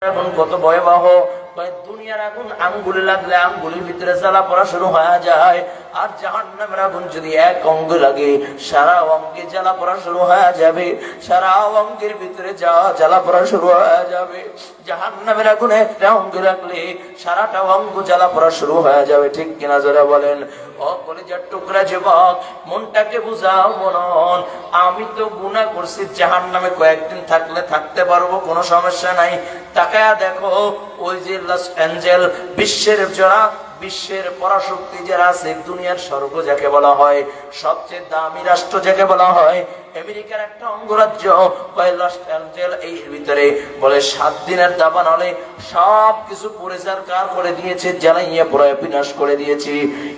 এখন কত ভয়াবহ, দুনিয়ার আগুন আঙ্গুলে লাগলে আঙ্গুলের ভিতরে জ্বালা পড়া শুরু হয়ে যায়, আর জাহান্নামের আগুন যদি এক অঙ্গে লাগে সারা অঙ্গে জ্বালা পড়া শুরু হয়ে যাবে, সারা অঙ্গের ভিতরে জ্বালা পড়া শুরু হয়ে যাবে। জাহান্নামের আগুন একটা অঙ্গে লাগলে সারাটা অঙ্গ জ্বালা পড়া শুরু হয়ে যাবে, ঠিক কিনা জোরে বলেন। ও কলিজার টুকরা যুবক, মনটাকে বুঝাও, মনন আমি তো গুনাহ করছি, জাহান্নামে কয়েকদিন থাকলে থাকতে পারবো, কোনো সমস্যা নাই। তাকায়া দেখো, ওই যে লস অ্যাঞ্জেল, বিশ্বের পরাশক্তি যারা আছে, দুনিয়ার স্বর্গ যাকে বলা হয়, সবচেয়ে দামি রাষ্ট্র যাকে বলা হয়, আমেরিকার একটা অঙ্গরাজ্য লস অ্যাঞ্জেল, এই ভিতরে বলে 7 দিনের দাবান হলে সব কিছু পরিষ্কার করে দিয়েছে, জ্বালাইয়া পুরাই বিনাশ করে দিয়েছি।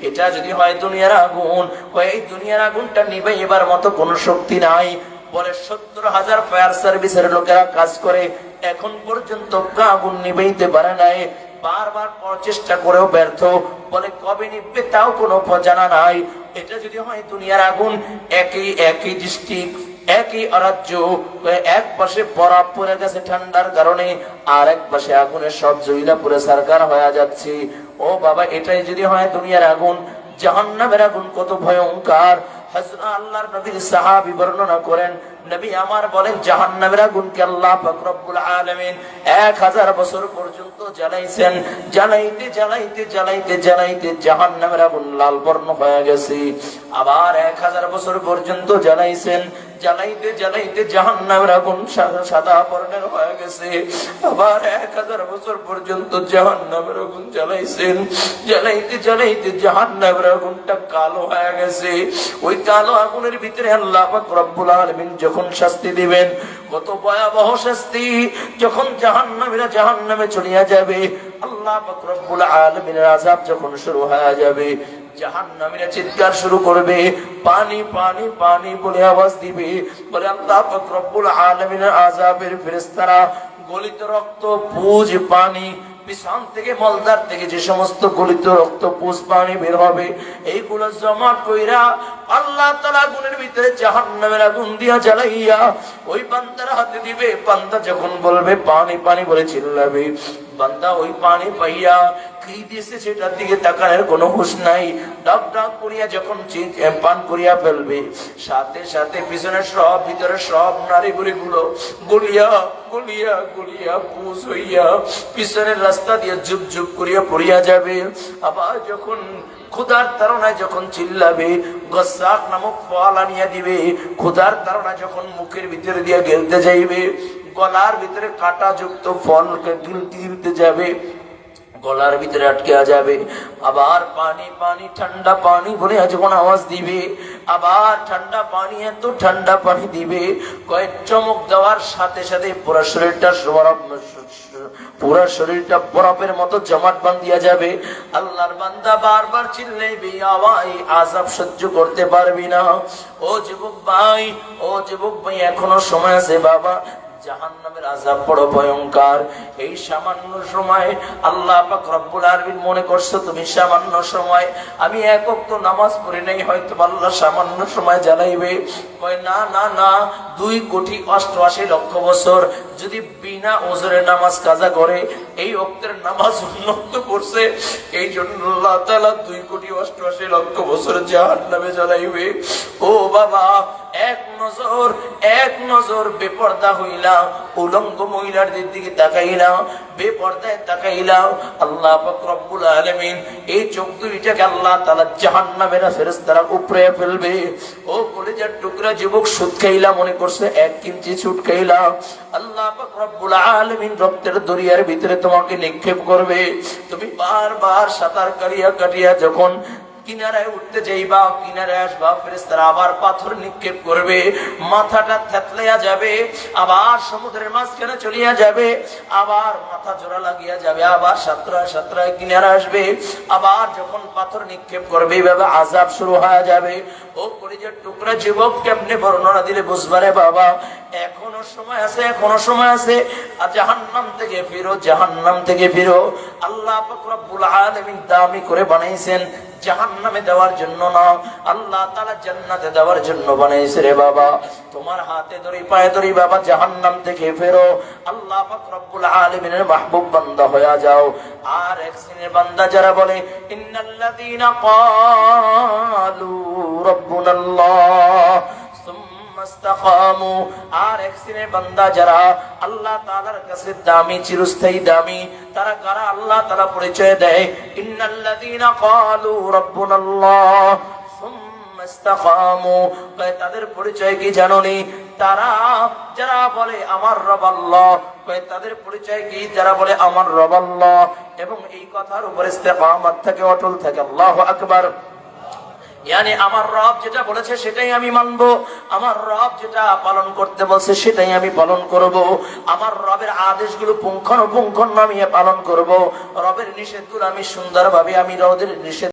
এটা যদি হয় দুনিয়ার আগুন, এই দুনিয়ার আগুনটা নিভে এবার মতো কোনো শক্তি নাই। বলে 70,000 ফায়ার সার্ভিসের লোকেরা কাজ করে, এখন পর্যন্ত আগুন নিভাইতে পারে নাই, বারবার চেষ্টা করেও ব্যর্থ। বলে কবে নিভবে তাও কোনো জানা নাই। এটা যদি হয় দুনিয়ার আগুন, একই ডিস্ট্রিক্ট, একই রাজ্য, এক পাশে বরফ পড়ে গেছে ঠান্ডার কারণে, আর এক পাশে আগুনের সব জয়লা পুরে সরকার হয়ে যাচ্ছে। ও বাবা, এটাই যদি হয় দুনিয়ার আগুন, জাহান্নামের আগুন কত ভয়ঙ্কর। হযরত আল্লাহর নবীর সাহাবী বর্ণনা করেন, নবী আমার বলেন জাহান্নামের আগুনকে আল্লাহ পাক রব্বুল আলামিন 1000 বছর পর্যন্ত জ্বালাইছেন। জ্বালাইতে জ্বালাইতে জ্বালাইতে জ্বালাইতে জাহান্নামের আগুন লাল বর্ণ হয়ে গেছে। আবার 1000 বছর পর্যন্ত জ্বালাইছেন, জ্বালাইতে জ্বালাইতে জাহান্নামের আগুন সাদা বর্ণের হয়ে গেছে। আবার 1000 বছর পর্যন্ত জাহান্নামের আগুন জ্বালাইছেন, জ্বালাইতে জ্বালাইতে জাহান্নামের আগুনটা কালো হয়ে গেছে। ওই কালো আগুনের ভিতরে আল্লাহ পাক রব্বুল আলামিন যখন শাস্তি দিবেন, কত ভয়াবহ শাস্তি। যখন জাহান্নামে চলিয়া যাবে, আল্লাহ পাক রব্বুল আলামিনের আযাব যখন শুরু হয়ে যাবে, জাহান্নামীরা চিৎকার শুরু করবে, পানি পানি পানি বলে আওয়াজ দিবে। বলে আল্লাহ পাক রব্বুল আলামিনের আযাবের ফেরেশতারা গলিত রক্ত, পুঁজ, পানি, পিছন থেকে মলদার থেকে যে সমস্ত গলিত রক্ত, পুঁজ, পানি বের হবে, এইগুলো জমা কইরা আল্লাহ তাআলা আগুনের ভিতরে জাহান্নামের আগুন দিয়া জ্বালাইয়া ওই বান্দার হাতে দিবে। বান্দা যখন বলবে পানি পানি বলে চিল্লাবে, বান্দা ওই পানি পাইয়া কি দিয়েছে সেটার দিকে তাকানোর কোনো হুঁশ নাই। ডাক ডাক করিয়া যখন পান করিয়া ফেলবে, সাথে সাথে পিছনের সব, ভিতরে সব নারী গুলো গলিয়া গলিয়া গলিয়া পুষ হইয়া পিছনের রাস্তা দিয়ে ঝুপ ঝুপ করিয়া পড়িয়া যাবে। আবার যখন ক্ষুধার তাড়নায় যখন চিল্লাবে, গসাক নামক ফল আনিয়া দিবে। ক্ষুধার তাড়নায় যখন মুখের ভিতরে দিয়া গেলতে যাইবে, গলার ভিতরে কাঁটা যুক্ত ফলকে গিলতে যাবে, গলার ভিতরে আটকে যাবে। আবার পানি পানি, ঠান্ডা পানি বলে যখন আওয়াজ দিবে, আবার ঠান্ডা পানি, এত ঠান্ডা পানি দিবে, কয়েক চমক দেওয়ার সাথে সাথে পুরা শরীরটা বরফের মতো জমাট বাঁধিয়া যাবে। আল্লাহর বান্দা বারবার চিল্লাইবে, আওয়াই আযাব সহ্য করতে পারবি না। ও যুবক ভাই, ও যুবক ভাই, এখনো সময় আছে বাবা। জাহান্নামের আযাব বড় ভয়ঙ্কর। এই সামান্য সময় আল্লাহ পাক রব্বুল আলামিন মনে করছো তুমি সামান্য সময়, আমি এক ওয়াক্ত নামাজ পড়ি নাই, হয়তো আল্লাহ সামান্য সময় জ্বালাইবে। কয় না না না, 2,88,00,000 বছর যদি বিনা ওজরে নামাজ কাজা করে, এই ওয়াক্তের নামাজ উন্নত করছে, এই জন্য আল্লাহ তাআলা 2,88,00,000 বছর জাহান্নামে জ্বালাইবে। ও বাবা, এক নজর বেপরদা হইলা, উলঙ্গ মহিলার দিকে তাকাইলা, বেপরদায় তাকাইলা, আল্লাহ পাক রব্বুল আলামিন এই চোখ দুইটাকে আল্লাহ তাআলা জাহান্নামের ফেরেশতারা উপরে ফেলবে। ও কলিজার টুকরা যুবক, সুদ খাইলা মনে করছে 1 ইঞ্চি সুদ খাইলা, আল্লাহ পাক রব্বুল আলামিন রক্তের দরিয়ার ভিতরে তোমাকে নিক্ষেপ করবে। তুমি বারবার সাঁতার কাটিয়া যখন কিনারায় উঠতে যাইবা, কিনারায় আসবা, ফেরেশতারা আবার পাথর নিক্ষেপ করবে, মাথাটা থেতলাইয়া যাবে, আবার সমুদ্রের মাঝখানে চলিয়া যাবে, আবার মাথা জোড়া লাগিয়া যাবে, আবার সাতরায় কিনারা আসবে, আবার যখন পাথর নিক্ষেপ করবে, এইভাবে আযাব শুরু হয়ে যাবে। ও কলিজার টুকরা যুবক, কেমনে বর্ণনা দিলে বুঝবারে বাবা? এখনো সময় আছে, এখনো সময় আছে। জাহান্নাম থেকে ফিরো, জাহান্নাম থেকে ফিরো। আল্লাহ পাক রব্বুল আলামিন দামি করে বানাইছেন জাহান্নামে দেওয়ার জন্য না, আল্লাহ তাআলা জান্নাতে দেওয়ার জন্য বানাইছে রে বাবা। তোমার হাতে ধরি পায়ে ধরি বাবা, জাহান্নাম থেকে ফেরো, আল্লাহ পাক রব্বুল আলামিনের মাহবুব বান্দা হয়ে যাও। আর এক শ্রেণীর বান্দা যারা বলে ইন্নাল্লাযীনা ক্বালু রাব্বুনাল্লাহ সুম্মা ইসতাকামু, আর এক শ্রেণীর বান্দা যারা আল্লাহ তাআলার কাছে দামি, চিরস্থায়ী দামি, তারা কারা? আল্লাহ তাআলা পরিচয় দেয় ইন্নাল্লাযীনা ক্বালু রাব্বুনাল্লাহ সুম্মা ইসতাকামু, তাদের পরিচয় কি জানোনি? তারা যারা বলে আমার রব আল্লাহ, তাদের পরিচয় কি? যারা বলে আমার রব আল্লাহ এবং এই কথার উপর ইস্তেকামত থাকে, অটল থাকে। আল্লাহু আকবার। ইয়ানি আমার রব যেটা বলেছে সেটাই আমি মানবো, আমার রব যেটা পালন করতে বলছে সেটাই আমি পালন করব, আমার রবের আদেশগুলো পুঙ্খানুপুঙ্খ আমি পালন করব, রবের নিষেধগুলো আমি সুন্দরভাবে আমি রবের নিষেধ